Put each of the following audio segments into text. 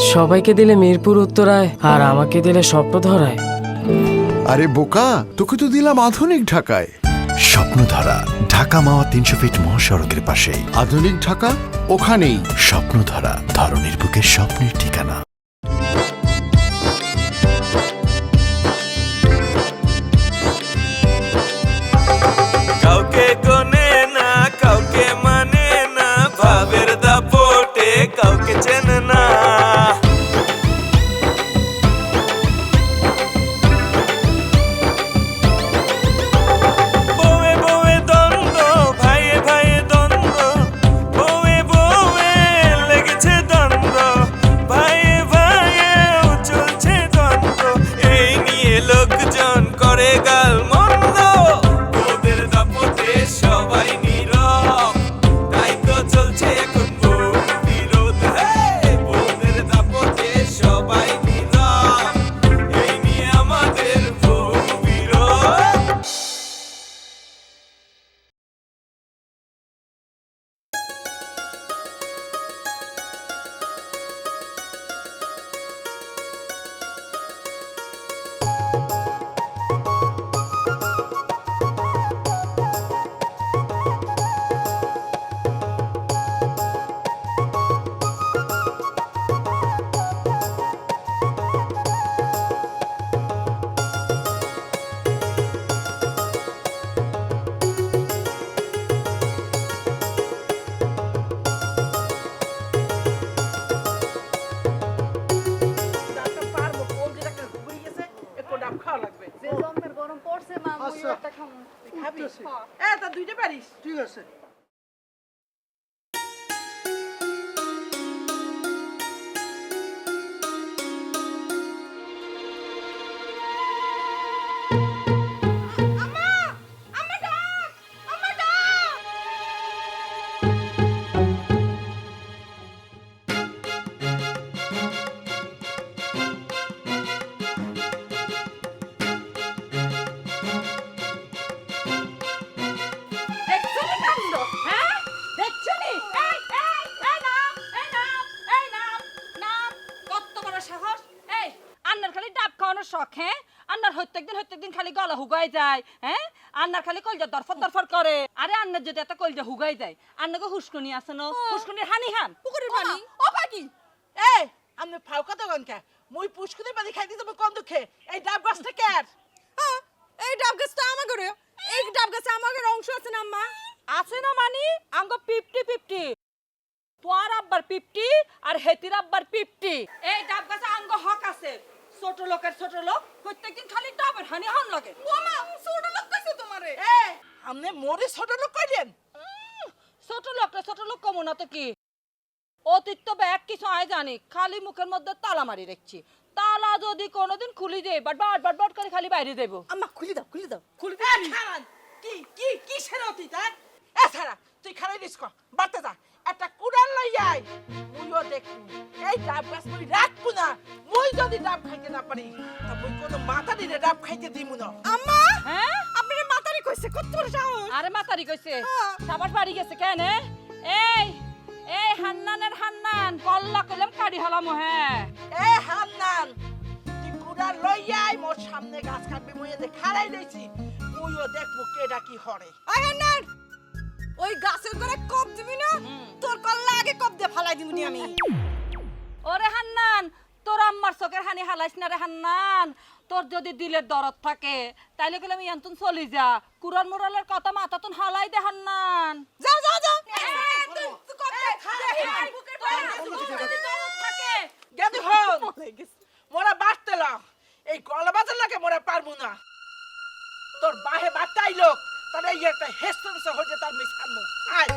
সবাইকে দিলে মিরপুর উত্তরায় আর আমাকে দিলে স্বপ্নধরায়। আরে বোকা, তোকে তো দিলাম আধুনিক ঢাকায়। স্বপ্নধারা, ঢাকা মাওয়া 300 ফিট মহাসড়কের পাশেই। আধুনিক ঢাকা ওখানেই। স্বপ্নধারা, ধরনীর বুকের স্বপ্নের ঠিকানা। কাউকে কোনে না, কাউকে মানে না, ভাবের দাপটে কাউকে চেনে না। বউয়ে বউয়ে দ্বন্দ্ব, ভাইয়ে ভাইয়ে দ্বন্দ্ব, বউয়ে বউয়ে লেগেছে দ্বন্দ্ব, ভাইয়ে ভাইয়েও চলছে দ্বন্দ্ব। এই নিয়ে লোকজন করে গালমন্দ। বউদের দাপটে সবাই নীরব, তাই তো চলছে এখন বউ বিরোধ। বউদের দাপটে সবাই নীরব, এই নিয়ে আমাদের বউ বিরোধ। গরম পড়ছে মা, মুইও একটা খামু। খাবি? হ্যাঁ। তা দুইটা পারিস? ঠিক আছে। দেখছনি কাণ্ড, হ্যাঁ? দেখছনি? এই, নাম, নাম। কত বড় সাহস? এই, আন্নার খালি ডাব খাওয়ানোর শখ, হ্যাঁ? আন্নার হইতেক দিন খালি গলা হুগাই যায়, হ্যাঁ? আন্নার খালি কলজা দরফর করে। আরে আন্নার যদি এত কলজা হুগাই যায়, আন্নাকে হুস্কুনি আছে না? হুস্কুনির হানি হান। পুকুরের পানি। ও পাকি। এই, আমি ফাউকা দোকান কে? মুই পুষ্কুদের পানি খাইতে যাব কোন দুঃখে? এই ডাব গাছটা কার? এই ডাব গাছটা আমাগরে। এই ডাব গাছে আমাগের অংশ আছে না আম্মা? আছে না মানে আঙ্গ 50-50। তোর আব্বার 50 আর হেতির আব্বার 50। এই ডাব গাছে আঙ্গ হক আছে। ছোট লোক প্রত্যেকদিন খালি ডাবের হানি হন লাগে। ওমা ছোট লোক কইছে তোমারে। এই, আমনে মোরে ছোট লোক কইলেন? ছোট লোক কমু না তো কি? অতীত তো ব্যাগ কিছু আয় জানি, খালি মুখের মধ্যে তালা মারি রাখছি। তালা যদি কোনোদিন খুলি দেই, বাট করে খালি বাইরে দেব। আম্মা খুলি দাও। খুলি দাও। খারান। কি সেরতি তা? সারা তুই খারাই দিস কর। বাড়তে যা। একটা কুড়াল লই আই। মুইও দেখু। এই ডাব গাছ মুই রাখবো না। মুই যদি ডাব খাইতে না পারি, তা মুই কোনো মাথা দিলে ডাব খাইতে দিমু না। আম্মা, হ্যাঁ? আপনারে মাতারি কইছে, কত বড় সাহস? আরে মাতারি কইছে। সাবাস বাড়ি গেছে কেন? এই হান্নান কল্লা কলম কাটি হলাম, হ্যাঁ। এ হান্নান, তুই কুড়াল লই আই, মোর সামনে গাছ কাটবি মুই এতে খারাই দিছি। মুইও দেখবো কেডা কি হরে। আই হান্নান, ওই গাছের গোড়া কপ দিবি না? তোর কল্লা আগে কপ দিয়ে ফালাই দিবনি আমি। ওরে হান্নান, তোর আম্মার চোখের হানি হালাইস না রে হান্নান। তোর যদি দিলের দরদ থাকে তাইলে গেলে আমি এন্তন চলি যা। কুরান মুরালের কথা মাথাতুন হালাই দে হান্নান। যা। গেদি হন। মোরা বাড়তে লা। এই গলা বাজার লাগে মোরা পারবো না। তোর বাহে বাটাই লোক, তাহলে এই একটা হেস্টনস হইতে তার মিশানমু। আয়।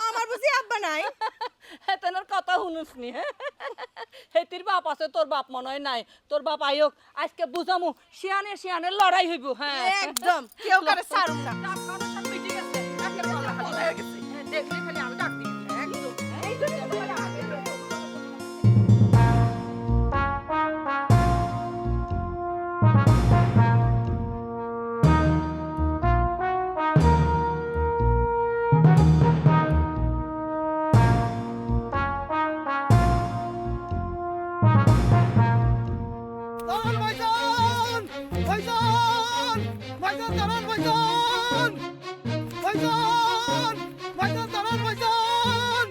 আমার বুঝি আব্বা নাই? হেতেনের কথা শুনুসনি, হেতির বাপ আছে, তোর বাপ মনে হয় নাই। তোর বাপ আয়োক, আজকে বুঝামু শিয়ানে লড়াই হইব। হ্যাঁ একদম, কেউ কারে ছাড়ুম না। দেখলে খালি আমি ডাক দিই একদম। এই ভাইজান দাঁড়ান ভাইজান ভাইজান ভাইজান দাঁড়ান ভাইজান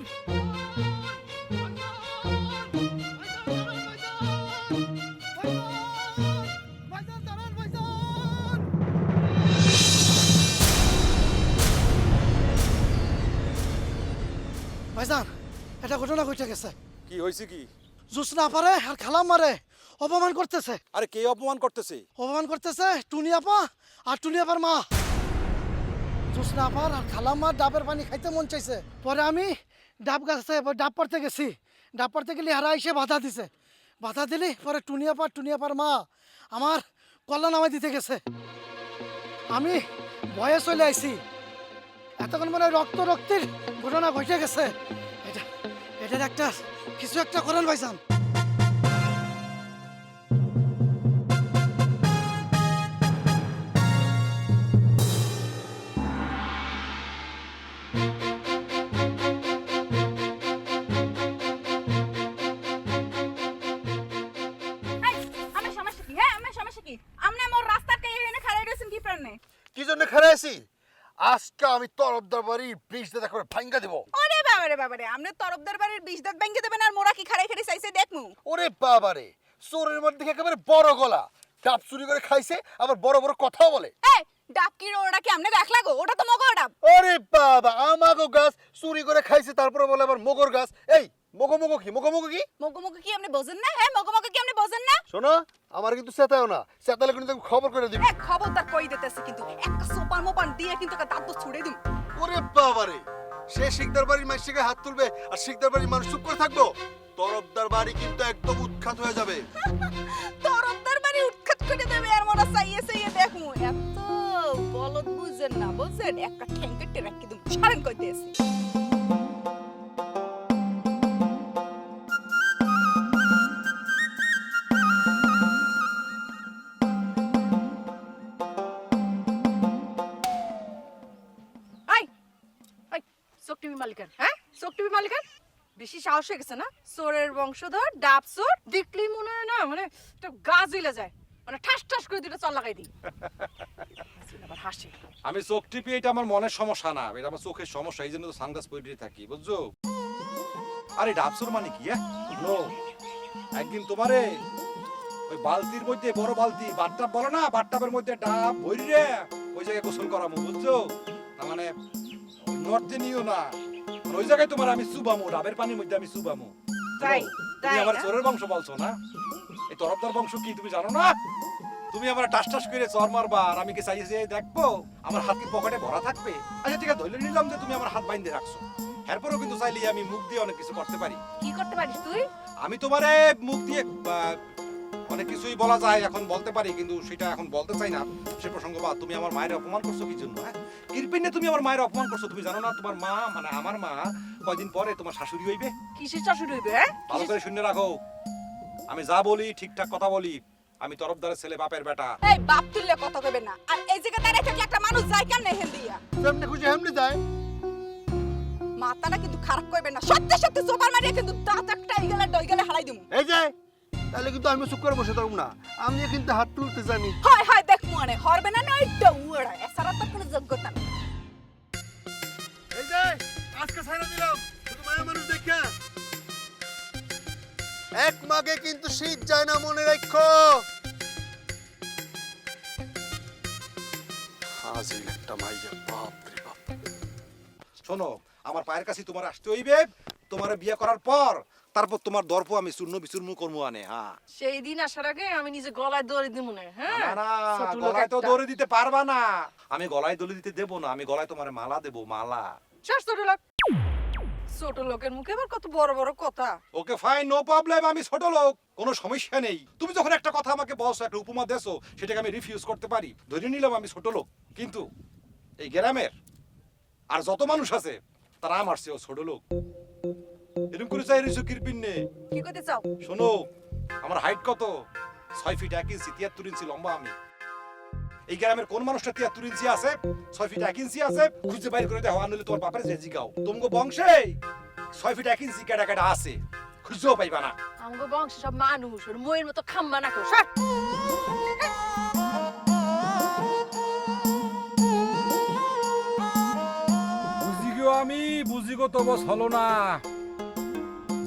ভাইজান দাঁড়ান ভাইজান ভাইজান এটা ঘটনা ঘটে গেছে কি হয়েছে কি? জোসনা পারে আর খালাম মারে অপমান করতেছে আরে কে অপমান করতেছে? অপমান করতেছে টুনি আপা আর টুনি আপার মা জোসনা আপার আর খালাম মার ডাবের পানি খাইতে মন চাইছে পরে আমি ডাব গাছে ডাব পড়তে গেছি ডাব পড়তে গেলে হারা এসে বাধা দিছে বাধা দিলি পরে টুনি আপার মা আমার কল্লা নামাই দিতে গেছে আমি ভয়ে চলে আইছি এতক্ষণ মানে রক্তের ঘটনা ঘটে গেছে এটার একটা কিছু একটা করেন ভাইজান আমার সমস্যা কি? হ্যাঁ আমার সমস্যা কি? আমনে মোর রাস্তাকে এখানে খাড়াই রইছেন কি প্রাণে? কি জন্য খারাইছি আজকে আমি তরফদার বাড়ির ব্রিজ দিয়ে দেখো ভাঙ্গা দেব। ওরে বাবারে আমনে তরফদার বাড়ির বিষ দাঁত ভেঙে দেবেন আর মোরা কি খাড়াই খাড়াই চাইছে দেখমু। ওরে বাবারে চোরের মধ্যে একেবারে বড় গলা ডাব চুরি করে খাইছে আবার বড় বড় কথাও বলে। এই ডাব কি ওটা কি আমনে দেখ লাগো? ওটা তো মগর ডাব। ওরে বাবা আমাগো গাছ চুরি করে খাইছে তারপরে বলে আবার মগর গাছ। এই মগো কি মগো কি আপনি বোঝেন না? হ্যাঁ মগো কি আপনি বোঝেন না? শোনো আমার কিন্তু চেতাও না চেতালে কিন্তু খবর করে দিবি। এক খবরদার কই দিতেছে কিন্তু একটা সোপান মোপান দিয়ে কিন্তু দাঁত ছুড়ে দিম। ওরে বাবারে সে শিকদার বাড়ির মানুষকে হাত তুলবে আর শিকদার বাড়ির মানুষ চুপ করে থাকবো? তরফদার বাড়ি কিন্তু একদম উৎখাত হয়ে যাবে। তরফদার বাড়ি উৎখাত করে দেবে আর মোরা চাইয়ে দেখমু। এত বলদ বুঝেন না বুঝেন একটা ঠ্যাং কেটে রাখি দিম সারেন কইতেছি। হ্যাঁ চোখটিভি মালিকান বেশি সাহস হয়ে গেছে না? চোরের বংশধর ডাব চোর দেখলেই মনে হয় না মানে একটা গাছ জ্বলে যায় মানে ঠাস করে দুটো চল লাগাই দিই। আবার হাসি আমি চোখ টিপি এটা আমার মনের সমস্যা না, এটা আমার চোখের সমস্যা, এই জন্য তো সানগ্লাস পরে থাকি বুঝছো? আরে ডাবসুর মানে কি? নো একদিন তোমারে ওই বালতির মধ্যে বড় বালতি বাথটাব বলো না, বাথটাবের মধ্যে ডাব ভরি রে ওই জায়গায় গোসল করামু বুঝছো? তার মানে নর্থে নিও না, ওই জায়গায় তোমার আমি সুবামু, ডাবের পানির মধ্যে আমি সুবামু। তাই তুমি আমার চোরের বংশ বলছো না? এই তরফদার বংশ কি তুমি জানো না? তুমি আমার টাস করে চর মারবা আর আমি কি চাইছি দেখবো আমার হাত কি পকেটে ভরা থাকবে? আচ্ছা ঠিক আছে ধরে নিলাম যে তুমি আমার হাত বাইন্ধে রাখছো, এরপরও কিন্তু চাইলে আমি মুখ দিয়ে অনেক কিছু করতে পারি। কি করতে পারিস তুই? আমি তোমারে মুখ দিয়ে অনেক কিছুই বলা যায়, এখন বলতে পারি কিন্তু সেটা এখন বলতে চাই না, সে প্রসঙ্গ বাদ। তুমি আমার মায়ের অপমান করছো কি জন্য? হ্যাঁ কিরপিনে তুমি আমার মায়ের অপমান করছো, তুমি জানো না তোমার মা মানে আমার মা কয়দিন পরে তোমার শাশুড়ি হইবে? কিসের শাশুড়ি হইবে? হ্যাঁ ভালো করে শুনে রাখো, আমি যা বলি ঠিকঠাক কথা বলি, আমি তরফদারের ছেলে বাপের বেটা। এই বাপ তুললে কথা কইবে না, আর এই জায়গা দাঁড়িয়ে থাকলে একটা মানুষ যায় কেমনে হেন দিয়া? যেমনি খুশি হেমনি যায়। মাথাটা কিন্তু খারাপ করবে না, সত্যি জোবার মারিয়ে কিন্তু দাঁত একটা ইগলা ডইগলা হারাই দিমু। এই যে তাহলে কিন্তু আমি চুপ করে বসে থাকব না, আমি কিন্তু হাত তুলতে জানি। হয় দেখ মনে হরবে না না ওইটা উড়া এছাড়া তো কোনো যোগ্যতা নেই। এই যে আজকে ছাইরা দিলাম শুধু মায়া মানুষ দেখা এক মাগে কিন্তু শীত যায় না, মনে রাখো। হাজির একটা মাইয়া বাপ রে বাপ। শোনো আমার পায়ের কাছে তোমার আসতে হইবে, তোমার বিয়ে করার পর তারপর তোমার দর্প আমি চূর্ণ বিচূর্ণ করবো আনে। হ্যাঁ সেই দিন আসার আগে আমি নিজে গলায় দড়ি দিব না। হ্যাঁ না না গলায় তো দড়ি দিতে পারবা না, আমি গলায় দড়ি দিতে দেবো না, আমি গলায় তোমার মালা দেবো, মালা। ছোট লোকের মুখে আবার কত বড় বড় কথা। ওকে ফাইন নো প্রবলেম, আমি ছোট লোক কোনো সমস্যা নেই। তুমি যখন একটা কথা আমাকে বলছো একটা উপমা দেছো সেটাকে আমি রিফিউজ করতে পারি, ধরে নিলাম আমি ছোট লোক, কিন্তু এই গ্রামের আর যত মানুষ আছে তারা আমার চেয়েও ছোট লোক। এরকম করে চাই রইছো কিরপিনে? কি করতে চাও? শোনো আমার হাইট কত? 6 ফিট 1 ইঞ্চি 73 ইঞ্চি লম্বা আমি। এই গ্রামের কোন মানুষটা 73 ইঞ্চি আছে 6 ফিট 1 ইঞ্চি আছে? খুঁজে বাইর করে দেখো, আনলে তোমার বাপের যে জিগাও তোমাকে বংশে 6 ফিট 1 ইঞ্চি কেডা আছে, খুঁজেও পাইবা না। আমগো বংশ সব মানুষ ওর মইয়ের মতো খাম্বা না কো। গো তো বস হলো না,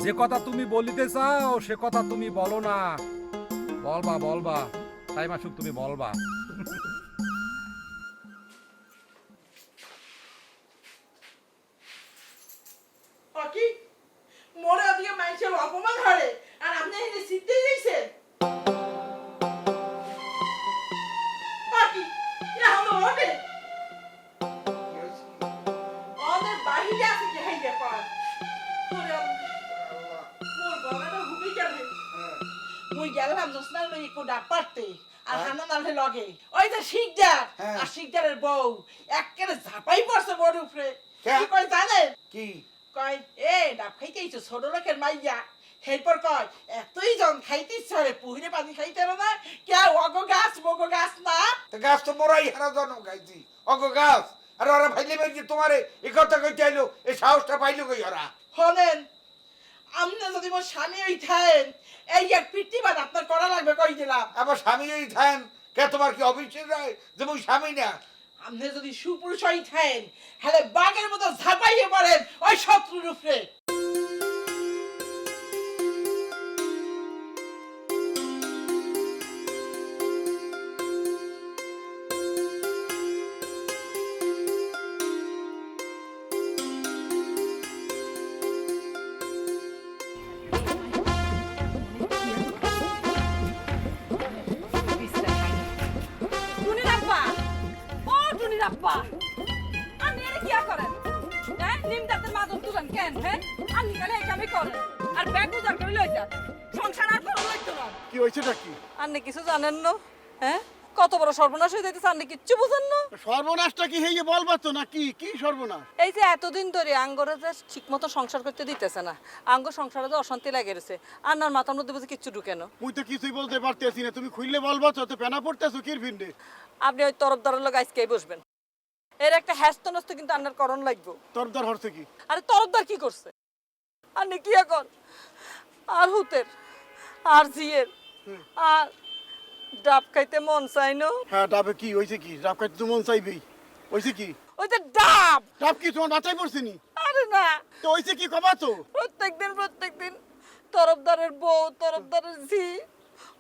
যে কথা তুমি বলিতে চাও সে কথা তুমি বলো না। বলবা বলবা, টাইম আসুক তুমি বলবা। কি মোরে ওদিকে মানুষের অপমান হরে আর আপনি এখানে সিদ্ধই দিয়েছেন কি এখন ওঠে ওদের বাহিরে আছে কি হাইয়া পার মোর গলাটা হুকি যাবে মুই গেলাম জোসনার লই একটু ডাক পারতে আর হানা নালে লগে ওই যে শিকদার আর শিকদারের বউ একেবারে ঝাপাই পড়ছে মোর উপরে কি কই জানেন কি কয় এ ডাব খাইতে ইচ্ছে ছোট লোকের মাইয়া এরপর কয় এতই জন খাইতে ইচ্ছে হলে পুহিরে পানি খাইতে হবে না কে অগো গাছ মগো গাছ না গাছ তো মোরাই হারা জন্ম খাইছি অগ গাছ আর ওরা ভাইলে ভাই তোমারে এই কথা কইতে আইলো এই সাহসটা পাইলো কই ওরা হলেন আমনে যদি মোর স্বামী ওই থাকেন এই এক পিটিবাদ আপনার করা লাগবে কই দিলাম আমার স্বামী ওই থাকেন কে তোমার কি অফিসে যায় যে মুই স্বামী না আমনে যদি সুপুরুষ হই থাকেন হলে বাঘের মতো ঝাঁপাইয়ে পড়েন ওই শত্রুর উপরে টুনির আব্বা, ও টুনির আব্বা, আপনি এর কি করেন? হ্যাঁ, নিম দাঁতের মাদুর তুলেন কেন? হ্যাঁ, আপনি খালি এই কামই করেন। আর ব্যাগ উজাড় করে লই যান। সংসার আর করো লইতো না। কি হইছেটা কি আপনি কিছু জানেন না? হ্যাঁ, কত বড় সর্বনাশ হয়ে যাইতেছে আপনি কিচ্ছু বুঝেন না? সর্বনাশটা কি হইয়ে বলবা তো না কি কি সর্বনাশ এই যে এতদিন ধরে আঙ্গরে যে ঠিক মতো সংসার করতে দিতেছে না, আঙ্গ সংসারে যে অশান্তি লাগে গেছে, আন্নার মাথার মধ্যে বুঝে কিচ্ছু ঢুকে না। মুই তো কিছুই বলতে পারতেছি না তুমি খুললে বলবা তো পেনা পড়তেছো কির ভিন্ডে আপনি ওই তরফদারের লোক আজকেই বসবেন। এর একটা হ্যাস্ত নস্ত কিন্তু আন্নার করণ লাগবে। তরফদার হরছে কি আরে তরফদার কি করছে? আপনি কি এখন আর হুতের আর জিয়ের আর ডাব খাইতে মন চাই না? হ্যাঁ ডাবে কি হইছে কি ডাব খাইতে তো মন চাইবেই হইছে কি ওই যে ডাব। ডাব কি তোমার মাথায় পড়ছে নি আরে না, তো হইছে কি কবা তো প্রত্যেকদিন তরফদারের বউ তরফদারের ঝি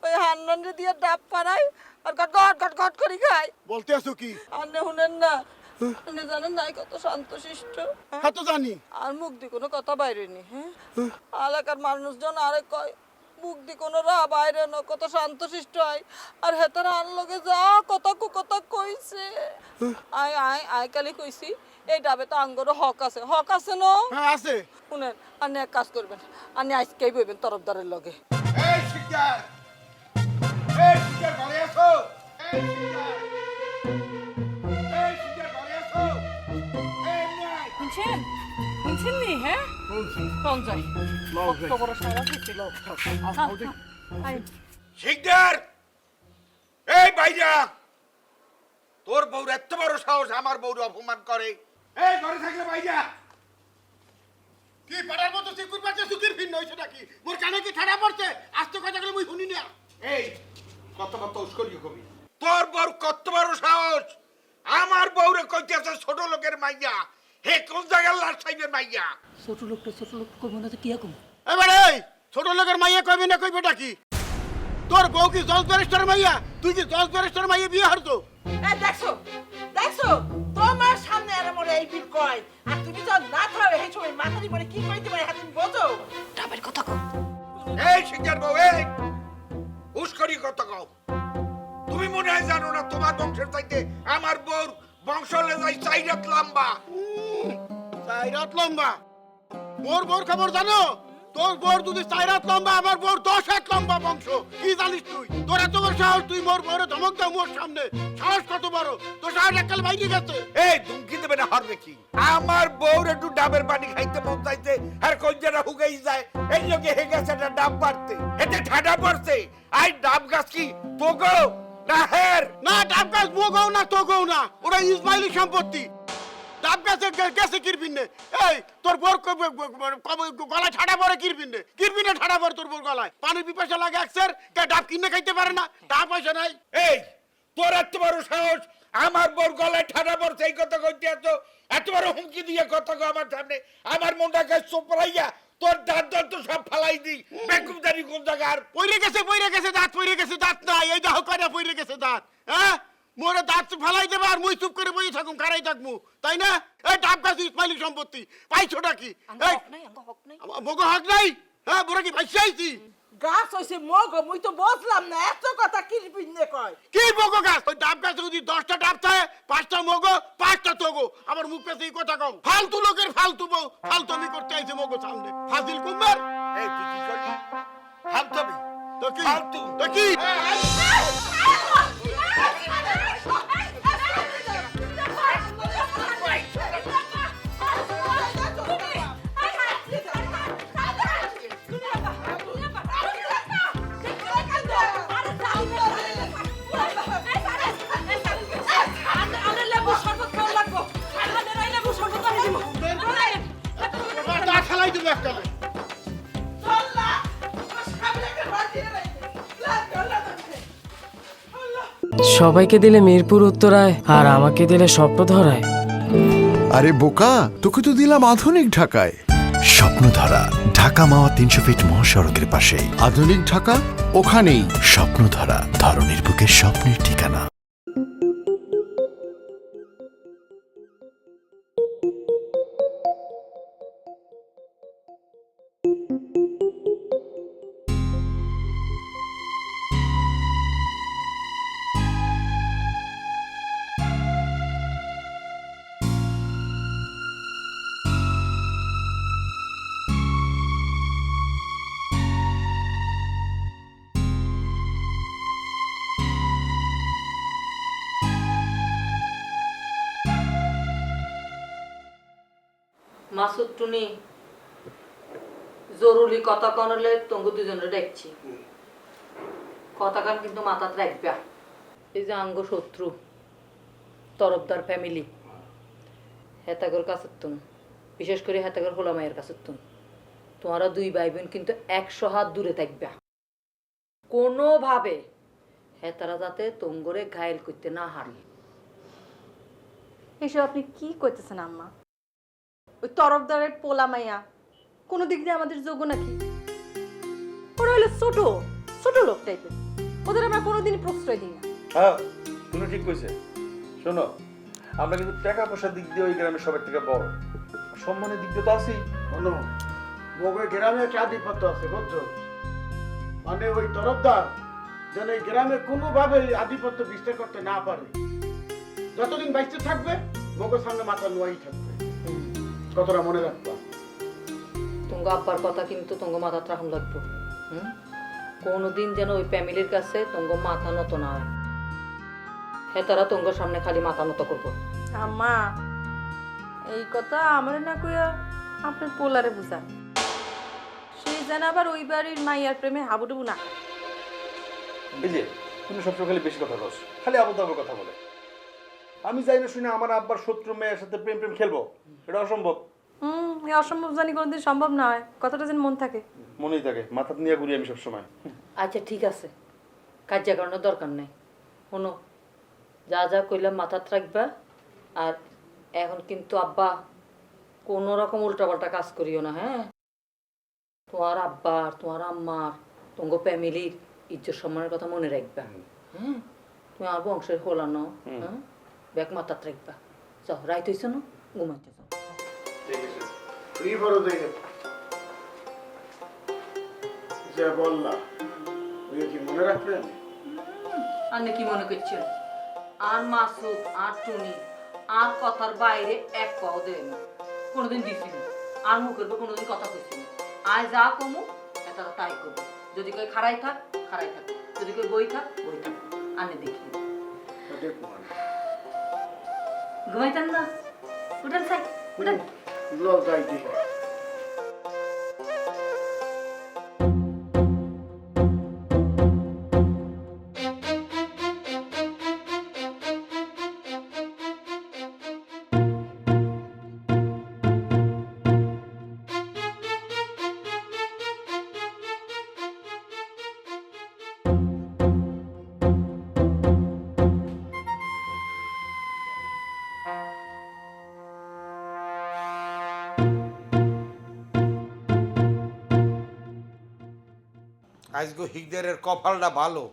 ওই হান্নানরে দিয়ে ডাব পাড়ায় আর গট গট গট গট করে খায়। বলতে আসো কি আপনি শুনেন না? আপনি জানেন না কত শান্তশিষ্ট? হ্যাঁ তো জানি আর মুখ দিয়ে কোনো কথা বাইরেনি। হ্যাঁ, এলাকার মানুষজন আরে কয় মুখ দিয়ে কোনো রা বাইরে না, কত শান্তশিষ্ট হয়। আর হেতারা আনলগে যা কথা কইছে, আয় আয় আয় কালি কইছি এই ডাবে তো আঙ্গর হক আছে না? হ্যাঁ আছে শুনেন, আপনি এক কাজ করবেন, আপনি আজকেই বইবেন তরফদারের লগে। এই শিকদার ঘরে আসো এই শিকদার ঘরে আসো এই নাই শুনছেন নি? হ্যাঁ, কোন যাই কত বড় সাহস ছিল। শিকদার এই ভাইয়া তোর বউর এত বড় সাহস আমার বউর অপমান করে এই ঘরে থাকলে ভাইয়া কি পাড়ার মতো সিকুর পাচ্ছে সুকির ভিন্ন হইছে নাকি মোর কানে কি ঠাড়া পড়ছে আজ তো কথা গেলে মুই শুনি না এই কত উস্করিও কবি তোর বউর কত বড় সাহস আমার বউরে কইতেছে ছোট লোকের মাইয়া হে কোন জায়গার লাট সাইবের মাইয়া ছোট লোক কইব না তো কি কম? এবারে এই ছোট লোকের মাইয়া কইবে না কইবেটা কি তোর বউ কি জজ ব্যারিস্টার মাইয়া তুই কি জজ ব্যারিস্টার মাইয়া বিয়ে হারতো এই দেখছো তোমার সামনে আর মোরে এই বিল কয় আর তুমি তো না থাকো এই সময় মাথারি পরে কি কইতে পারে হাত তুমি বোঝো ডাবের কথা কও। এই শিকার বউ এই উস্করি কত কও তুমি মনে হয় জানো না তোমার বংশের চাইতে আমার বউর বংশ লে যাই চাইরাত লম্বা মোর বউর খবর জানো তোর বউর যদি চাইরাত লম্বা আমার বউর 10 হাত লম্বা বংশ কি জানিস তুই তোর এত বড় সাহস তুই মোর বউরে ধমক দাও মোর সামনে সাহস কত বড় তোর সাহস এককাল বাইরে গেছে এই ধমকি দেবে না হারবে কি আমার বউর একটু ডাবের পানি খাইতে মন চাইতে আর কঞ্জারা হুগাই যায় এই লোকে হে গেছে একটা ডাব পারতে এতে ঠাডা পড়ছে আই ডাব গাছ কি তোগো না হের না ডাব গাছ মোগো না তোগো না ওরা ইসমাইলি সম্পত্তি ডাব গাছে গেছে কিরবিনে এই তোর বউর গলায় ঠাডা পড়ে কিরবিনে ঠাডা পড়ে তোর বউর গলায় পানির পিপাসা লাগে একসের কে ডাব কিনে খাইতে পারে না ডাব পয়সা নাই এই তোর এত বড় সাহস আমার বোর গলায় ঠাডা পড়ছে এই কথা কইতে এত বড় হুমকি দিয়ে কথা কো আমার সামনে আমার মনটাকে চোপড়াইয়া তোর দাঁত দাঁত তো সব ফালাই দি বেকুবদারি কোন জায়গার পইরে গেছে দাঁত পইরে গেছে দাঁত নাই এই দেখো কয়টা পইরে গেছে দাঁত হ্যাঁ মোরে দাঁত ফালাই দেবে আর মুই চুপ করে বই থাকুম কারাই থাকমু তাই না এই ডাব গাছ ইসমাইলি সম্পত্তি পাইছোটা কি এই মগো হক নাই হ্যাঁ মোরা কি ভাইসা আইছি গাছ হইছে মগ মুই তো বুঝলাম না এত কথা কি পিন্নে কয় কি মগো গাছ ওই ডাব গাছ যদি 10টা ডাব থাকে 5টা মগো 5টা তোগো আমার মুখ পেছে এই কথা কও ফালতু লোকের ফালতু বউ ফালতুমি করতে আইছে মগো সামনে ফাজিল কুমার এই তুই কি করলি ফালতুমি তো কি ফালতু তো কি খেলাই দেবো একটা সবাইকে দিলে মিরপুর উত্তরায় আর আমাকে দিলে স্বপ্ন ধরায়। আরে বোকা তোকে তো দিলাম আধুনিক ঢাকায়। স্বপ্নধারা ঢাকা মাওয়া 300 ফিট মহাসড়কের পাশেই। আধুনিক ঢাকা ওখানেই। স্বপ্নধারা ধারণের বুকের স্বপ্নের ঠিকানা। মাসুদ টুনি জরুরি কথা কনলে তঙ্গু দুজনে দেখছি কথা কান কিন্তু মাথাত রাখবা এই যে আঙ্গ শত্রু তরফদার ফ্যামিলি হেতাগর কাছে তুমি বিশেষ করে হেতাগর হোলা মায়ের কাছে তুমি তোমারা দুই ভাই বোন কিন্তু 100 হাত দূরে থাকবা কোনোভাবে হেতারা যাতে তঙ্গরে ঘায়েল করতে না হারে। এসব আপনি কি করতেছেন আম্মা? ওই তরফদারের পোলা মাইয়া কোনো দিক দিয়ে আমাদের যোগ্য নাকি? ওরা হলো ছোট ছোট লোক টাইপের, ওদের আমরা কোনোদিনই প্রশ্রয় দিই না। হ্যাঁ তুমি ঠিক কইছে। শোনো আমরা কিন্তু টাকা পয়সার দিক দিয়ে ওই গ্রামের সবার থেকে বড়, সম্মানের দিক দিয়ে তো আছি। মগের গ্রামে একটা আধিপত্য আছে বুঝছো, মানে ওই তরফদার যেন এই গ্রামে কোনোভাবে আধিপত্য বিস্তার করতে না পারে। যতদিন বাইসতে থাকবে মগের সামনে মাথা নোয়াই থাকবে, কতটা মনে রাখবা। তোমার আব্বার কথা কিন্তু তোমার মাথাত রাখুন লাগবে। কোনোদিন যেন ওই ফ্যামিলির কাছে তোমার মাথা নত না হয়, হ্যাঁ তারা তোমার সামনে খালি মাথা নত করবো। আম্মা এই কথা আমার না কইয়া আপনার পোলারে বুঝা, সেই যেন আবার ওই বাড়ির মাইয়ার প্রেমে হাবুডুবু না। এই যে তুমি সবসময় খালি বেশি কথা বলছো, খালি আবল তাবল কথা বলে। আমি যাই না শুনে আমার আব্বার শত্রু মেয়ের সাথে প্রেম প্রেম খেলবো, এটা অসম্ভব। এই অসম্ভব জানি কোনোদিন সম্ভব না হয়, কথাটা যেন মন থাকে, মনেই থাকে, মাথা নিয়ে ঘুরি আমি সবসময়। আচ্ছা ঠিক আছে, কাজে করানোর দরকার নেই। শোনো যা যা কইলাম মাথাত রাখবা। আর এখন কিন্তু আব্বা কোনো রকম উল্টাপাল্টা কাজ করিও না। হ্যাঁ তোমার আব্বার তোমার আম্মার তোমার ফ্যামিলির ইজ্জত সম্মানের কথা মনে রাখবা। হ্যাঁ তুমি আর বংশের হোলানো, হ্যাঁ ব্যাগ মাথাত রাখবা। যাও রাইত হইছ না, ঘুমাইতে যাও। তুই বড় দেখে যে বললা ওই কি মনে রাখবেন? আপনি কি মনে করছেন? আর মাসুদ আর টুনি আর কথার বাইরে এক পাও দেয় না, কোনোদিন দিছি না। আর মুখের পর কোনোদিন কথা কইছি না। আয় যা কমু এটা তাই করবো। যদি কই খাড়াই থাক খাড়াই থাক, যদি কই বই থাক বই থাক। আনে দেখি ঘুমাইতেন না, উঠেন চাই উঠেন। লোক যাই দিই আজকে হিগদারের কপালটা ভালো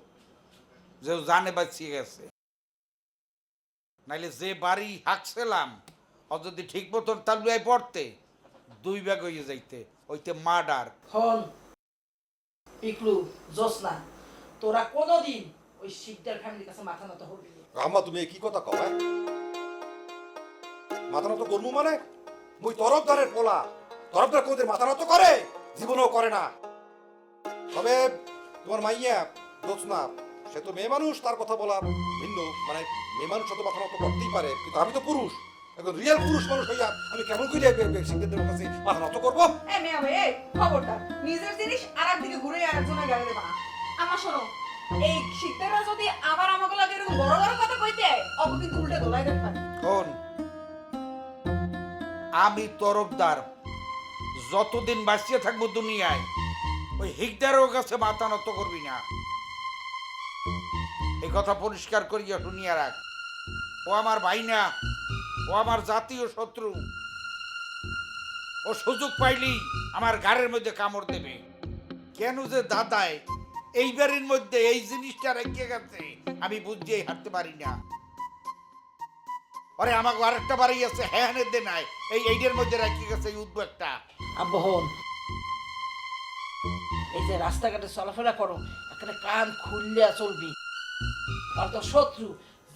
যে ও জানে বাঁচিয়ে গেছে, নাইলে যে বাড়ি হাঁকছিলাম ও যদি ঠিক মতন তালুয়ায় পড়তে 2 ভাগ হয়ে যাইতে, ওইতে মার্ডার। হন পিকলু জোসনা, তোরা কোনোদিন ওই শিকদার ফ্যামিলির কাছে মাথা নত হবি না। আম্মা তুমি কি কথা কও? মাথা নত করবো মানে? মুই তরফদারের পোলা, তরফদার কোনদের মাথা নত করে? জীবনেও করে না। তবে তোমার মাইয়া জোৎস্না, সে তো মেয়ে মানুষ, তার কথা বলা ভিন্ন। মানে মেয়ে মানুষ তো মাথা নত করতেই পারে, কিন্তু আমি তো পুরুষ, একদম রিয়েল পুরুষ মানুষ হইয়া আমি কেমন করে শিক্ষকদের কাছে মাথা নত করবো? খবরদার, নিজের জিনিস আরেক দিকে ঘুরে আরেকজনের গাড়ি দেবা না। আমার শোনো, এই শিকদাররা যদি আবার আমাকে লাগে এরকম বড় বড় কথা কইতে, অব কিন্তু উল্টে দোলাই দেখতে পারে। শোন, আমি তরফদার যতদিন বাঁচিয়ে থাকবো দুনিয়ায়, ওই হিকদারের কাছে মাথা নত করবি না। এই কথা পরিষ্কার করিয়া শুনিয়া রাখ। ও আমার ভাই না, ও আমার জাতীয় শত্রু। ও সুযোগ পাইলেই আমার গাড়ির মধ্যে কামড় দেবে। কেন যে দাদায় এই বাড়ির মধ্যে এই জিনিসটা রেখে গেছে আমি বুঝিয়েই হাঁটতে পারি না। আরে আমাকে আরেকটা বাড়ি আছে, হ্যাঁ দে নাই, এইটার মধ্যে রেখে গেছে এই উদ্যোগটা। আব্বা হন, এই যে রাস্তাঘাটে চলাফেরা করো, এখানে কান খুললে চলবি, আর তো শত্রু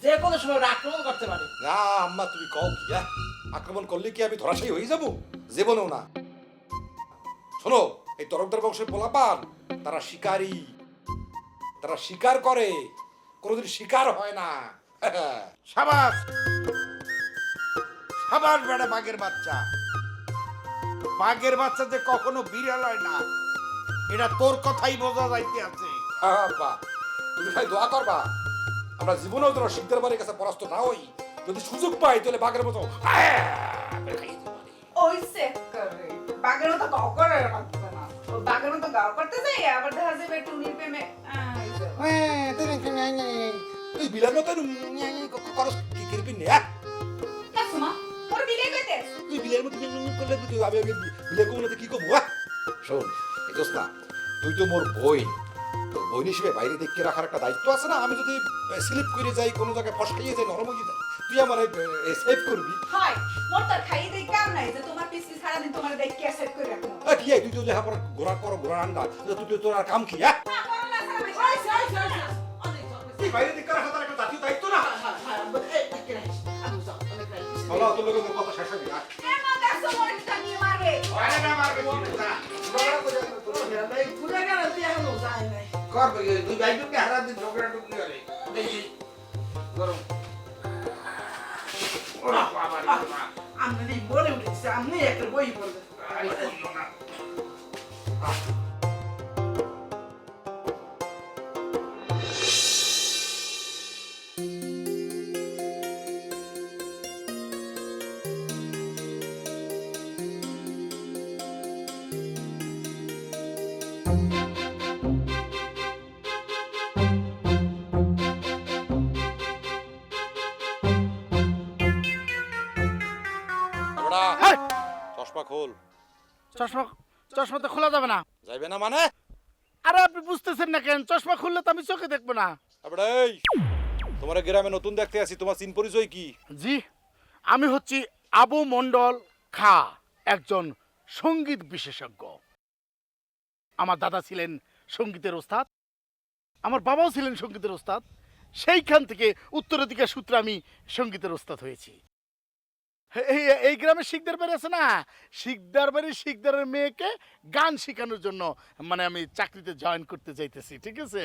যে কোনো সময় ওরা আক্রমণ করতে পারে। না আম্মা তুমি কও কি? আক্রমণ করলে কি আমি ধরাশায়ী হয়ে যাবো? জীবনেও না। শোনো, এই তরফদার বংশের পোলাপান তারা শিকারী, তারা শিকার করে, কোনোদিন শিকার হয় না। সাবাস সাবাস বেটা বাঘের বাচ্চা। বাঘের বাচ্চা যে কখনো বিড়াল হয় না, এটা তোর কথাই বোঝা যাইতে আছে। বাবা, তুমি খালি দোয়া করবা আমরা জীবনেও তোরা শিখদের বাড়ির কাছে পরাস্ত না হই। যদি সুযোগ পাই তাহলে বাঘের মতো ওইসে করে বাগের মতো গাও করে রাখবে না। ও বাগের মতো গাও করতে যাই, আবার দেখা যাবে টুনির প্রেমে তুই বিলার মতো করস কি করবি না? কাসুমা তোর বিলে কইতে তুই বিলের মতো করলে তুই আমি বিলে কমলে কি করবো? শোন এই দোস্ত, তুই তো মোর বই, তো বই হিসেবে বাইরে দেখে রাখার একটা দায়িত্ব আছে না? আমি যদি স্লিপ করে যাই, কোনো জায়গায় ফসকাইয়ে যাই, নরম হয়ে যাই, তুই আমার সেভ করবি। হয় মোর তার খাইয়ে দেই কাম নাই যে তোমার পিছনে সারা দিন তোমার দেখে সেট করে রাখো। কি তুই তো লেখা পড়া ঘোরা করো, ঘোরা আন্ডা, তুই তোর আর কাম কি? তুই বাইরে দেখে রাখা তার একটা জাতীয় দায়িত্ব না? বলো তোর লোকের কথা শেষ হবে না। আপনি বলে উঠেছে, আপনি একটা বই বললেন। চশমা খোল। চশমা চশমা তো খোলা যাবে না। যাইবে না মানে? আরে আপনি বুঝতেছেন না কেন? চশমা খুললে তো আমি চোখে দেখবো না। এই তোমার গ্রামে নতুন দেখতে আসি, তোমার চিন পরিচয় কি? জি, আমি হচ্ছি আবু মন্ডল খা, একজন সঙ্গীত বিশেষজ্ঞ। আমার দাদা ছিলেন সঙ্গীতের ওস্তাদ, আমার বাবাও ছিলেন সঙ্গীতের ওস্তাদ। সেইখান থেকে উত্তরাধিকার সূত্রে আমি সঙ্গীতের ওস্তাদ হয়েছি। এই গ্রামে শিকদার বাড়ি আছে না, শিকদার বাড়ির শিকদারের মেয়েকে গান শেখানোর জন্য মানে আমি চাকরিতে জয়েন করতে চাইতেছি। ঠিক আছে,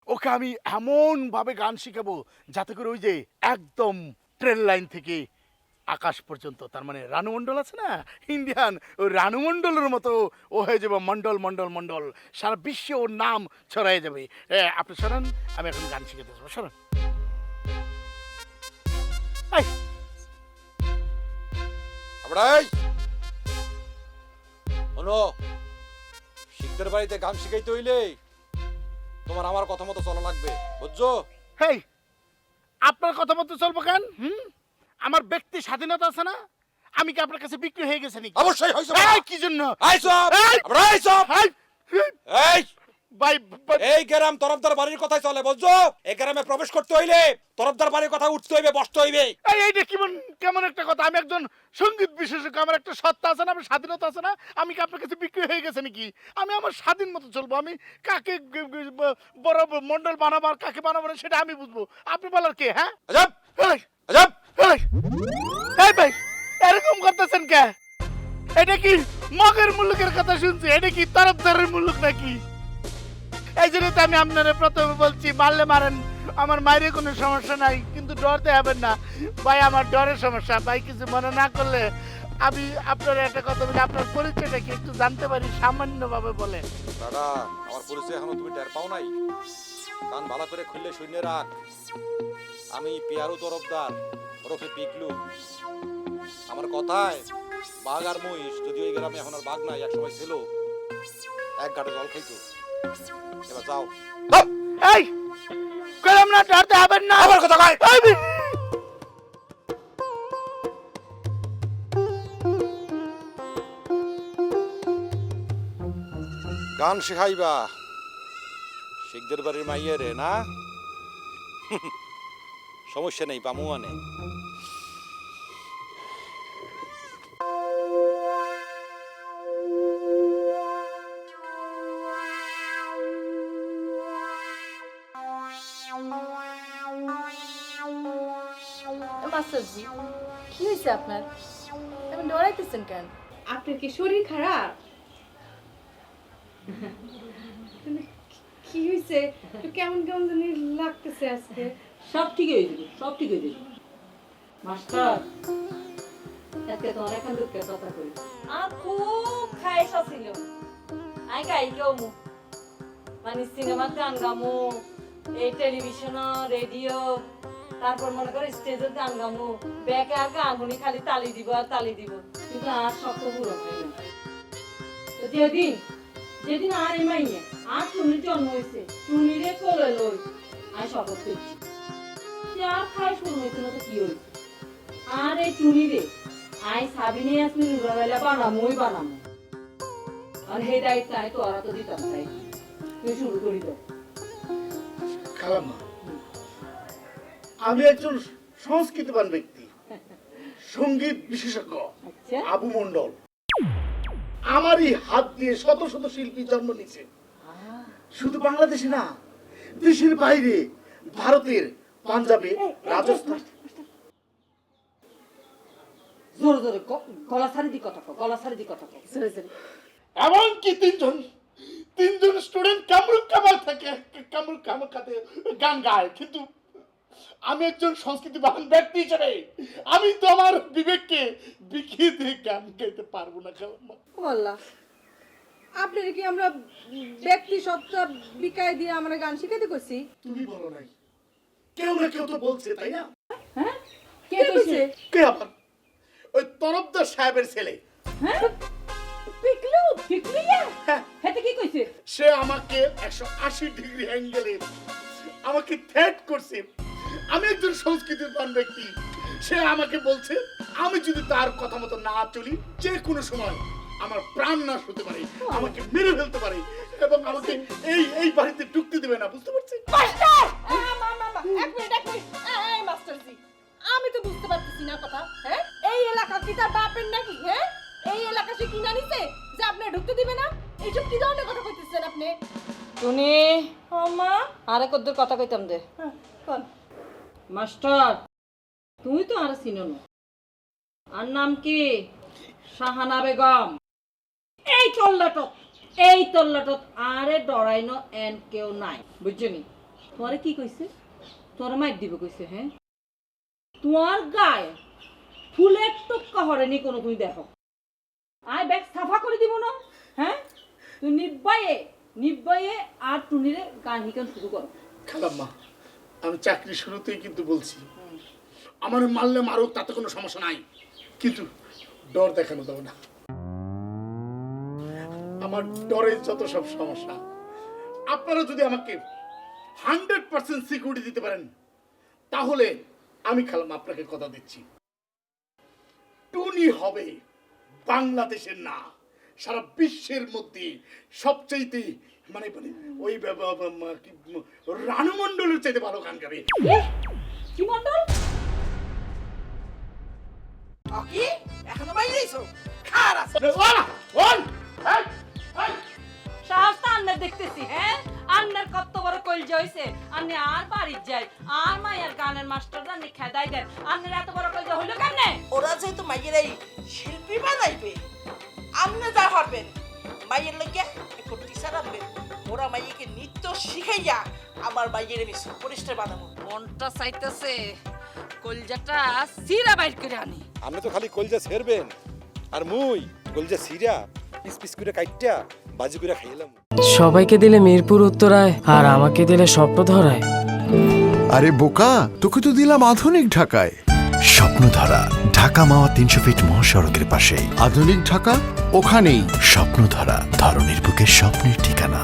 ওকে আমি এমন ভাবে গান শিখাবো যাতে করে ওই যে একদম ট্রেন লাইন থেকে আকাশ পর্যন্ত, তার মানে রানু মণ্ডল আছে না ইন্ডিয়ান, ওই রানু মণ্ডলের মতো ও হয়ে যাবে মণ্ডল মণ্ডল মণ্ডল, সারা বিশ্বে ওর নাম ছড়াই যাবে। আপনি শোনেন, আমি এখন গান শিখাতে যাবো, শোনেন। শিখদের বাড়িতে গান শিখাইতে হইলে তোমার আমার কথা মতো চলা লাগবে, বুঝছো? হেই, আপনার কথা মতো চলবো কেন? আমার ব্যক্তি স্বাধীনতা আছে না? আমি কি আপনার কাছে বিক্রি হয়ে গেছে নাকি? অবশ্যই হইছে। কি জন্য? ভাই এই গ্রাম তরফদার বাড়ির কথাই চলে বুঝছো? এই গ্রামে প্রবেশ করতে হইলে তরফদার বাড়ির কথা উঠতে হইবে, বসতে হইবে। এইটা কেমন কেমন একটা কথা? আমি একজন সঙ্গীত বিশেষজ্ঞ, আমার একটা সত্তা আছে না, আমার স্বাধীনতা আছে না? আমি কি আপনার কাছে বিক্রি হয়ে গেছে নাকি? আমি আমার স্বাধীন মতো চলবো। আমি কাকে বড় মন্ডল বানাবো আর কাকে বানাবো না সেটা আমি বুঝবো। আপনি বলার কে? হ্যাঁ আজব এই, আজব। এই, এই ভাই এরকম করতেছেন কে? এটা কি মগের মুল্লুকের কথা শুনছি? এটা কি তরফদারের মুল্লুক নাকি? এই জন্য তো আমি আপনারা প্রথমে বলছি, মারলে মারেন, আমার মায়ের কোনো সমস্যা নাই, কিন্তু ডরতে হবেন না ভাই, আমার ডরের সমস্যা। ভাই কিছু মনে না করলে আমি আপনার একটা কথা বলি, আপনার পরিচয়টা কি একটু জানতে পারি সামান্যভাবে বলেন? দাদা, আমার পরিচয় এখনো তুমি টের পাও নাই? কান ভালো করে খুললে শুনে রাখ, আমি পিয়ারু তরফদার ওরফে পিকলু। আমার কথায় বাঘ আর মহিষ, যদিও এই গ্রামে এখন আর বাঘ নাই, একসময় ছিল, এক ঘাটে জল খাইতো। এবার যাও। এই কইলাম না ডরতে হবেন না। আমার কথা কয়। গান শেখাইবা শিখদের বাড়ির মাইয়ে রে না? সমস্যা নেই, পামুয়ানে। মাস্টারজি কি হয়েছে আপনার? আপনি ডরাইতেছেন কেন? আপনার কি শরীর খারাপ? কি হয়েছে? একটু কেমন কেমন জানি লাগতেছে আজকে। সব ঠিক হয়ে যাবে, সব ঠিক হয়ে যাবে। মাস্টার, আজকে তোমার এখন দুঃখের কথা কই। আর খুব খাইসা ছিল। আই গাই কেউ মানে সিনেমার গান গামু, এই টেলিভিশন রেডিও, তারপর মনে করে স্টেজের গান গামু, ব্যাকে আর গানগুনি খালি তালি দিব আর তালি দিব, কিন্তু আর শক্ত পুরো হয় না। তো যেদিন আর এই মাইনে আর টুনির জন্ম হয়েছে, টুনিরে কোলে লই আমি শপথ করছি, আর খাই শুরু হয়েছে না তো কি হয়েছে। আর এই টুনিরে আই সাবিনে আসমি নুরাবেলা বানামোই বানামো, আর হে দায়িত্ব আই তো ওরা তো দিতাম তাই তুই শুরু করি তো। খালাম্মা, আমি একজন সংস্কৃতিবান ব্যক্তি, সঙ্গীত বিশেষজ্ঞ আবু মন্ডল। আমারই হাত দিয়ে শত শত শিল্পী জন্ম নিয়েছে, শুধু বাংলাদেশে না, দেশের বাইরে, ভারতের, পাঞ্জাবে, রাজস্থান। জোরে জোরে গলা ছাড়ি দি কথা কো, গলা ছাড়ি দি কথা কো। এমনকি তিনজন স্টুডেন্ট কামরুল কামাল থাকে, কামরুল কামাল খাতে গান গায়, কিন্তু আমি একজন সংস্কৃতিবান ব্যক্তি হিসেবে আমি তো আমার বিবেককে বিকিয়ে দিয়ে গান গাইতে পারবো না। বললা আপনার কি আমরা ব্যক্তি সত্তা বিকায় দিয়ে আমরা গান শিখাইতে কইছি? তুমি বলো নাই, কেউ না কেউ তো বলছে, তাই না? হ্যাঁ কে কইছে? কে আবার? ওই তরফদার সাহেবের ছেলে। হ্যাঁ পিকলু, পিকলিয়া হেতে কি কইছে? সে আমাকে 180 ডিগ্রি অ্যাঙ্গেলে আমাকে থ্রেট করছে। আমি একজন সংস্কৃতিবান ব্যক্তি, সে আমাকে বলছে আমি যদি তার কথা মতো না চলি, যে কোনো সময় আমার প্রাণ নাশ হতে পারে, আমাকে মেরে ফেলতে পারে, এবং আমাকে এই বাড়িতে ঢুকতে দেবে না। বুঝতে পারছি? মাস্টার এক মিনিট এই মাস্টারজি, আমি তো বুঝতে পারতেছি না কথা। হ্যাঁ এই এলাকা কি তার বাপের নাকি? হ্যাঁ এই এলাকা সে কিনা নিছে যে আপনি ঢুকতে দিবে না? এইসব কি ধরনের কথা কইতেছেন আপনি? টুনি আমা আরে কদ্দুর কথা কইতাম দে। কোন মাস্টার, তুই তো আর চিনো না, আর নাম কি? শাহানা বেগম। এই তল্লাটত আরে ডরাইনো এন কেউ নাই, বুঝছনি? তোরে কি কইছে? তোর মাইর দিব কইছে? হ্যাঁ তোমার গায়ে ফুলের টুক্কা হরেনি কোনো, তুই দেখো আয় ব্যাগ সাফা করে দিব না। হ্যাঁ তুই নিব্বাইয়ে আর টুনিরে গান শিখান শুরু করো। খালাম্মা, আমি চাকরি শুরুতেই কিন্তু বলছি, আমার মারলে মারুক, তাতে কোনো সমস্যা নাই, কিন্তু ডর দেখানো যাবে না। আমার ডরের যত সব সমস্যা, আপনারা যদি আমাকে 100% সিকিউরিটি দিতে পারেন, তাহলে আমি খালাম্মা আপনাকে কথা দিচ্ছি, টুনি হবে বাংলাদেশের না, সারা বিশ্বের মধ্যে সবচাইতে মানে মানে ওই রানু মণ্ডলের চাইতে ভালো গান গাবে। কি মন্ডল? কি এখনো বাইরে এসো খারাপ সাহস তো আন্নার দেখতেছি, হ্যাঁ আন্নার কত বড় কলজা হইছে, আন্নে আর বাড়ির যায় আর মায়ের গানের মাস্টাররা নি খেদাই দেন, আন্নের এত বড় কলজা হইলো কেমনে? ওরা যেহেতু মাইয়ের এই শিল্পী বানাইবে, আপনি যা পারবেন মাইয়ের লইয়া একটু টিচার আনবেন, ওরা মাইয়েকে নৃত্য শিখাইয়া আমার মাইয়ের আমি সুপারস্টার বানাবো। মনটা চাইতেছে কলজাটা সিরা বাইর করে আনি। আপনি তো খালি কলজা ছেড়বেন আর মুই কলজা সিরা পিস পিস করে কাইটটা বাজি করে খাইলাম। সবাইকে দিলে মিরপুর উত্তরায় আর আমাকে দিলে স্বপ্ন ধরায়। আরে বোকা, তোকে তো দিলাম আধুনিক ঢাকায়। স্বপ্নধারা ঢাকা মাওয়া 300 ফিট মহাসড়কের পাশেই। আধুনিক ঢাকা ওখানেই। স্বপ্নধারা ধরনের বুকে স্বপ্নের ঠিকানা।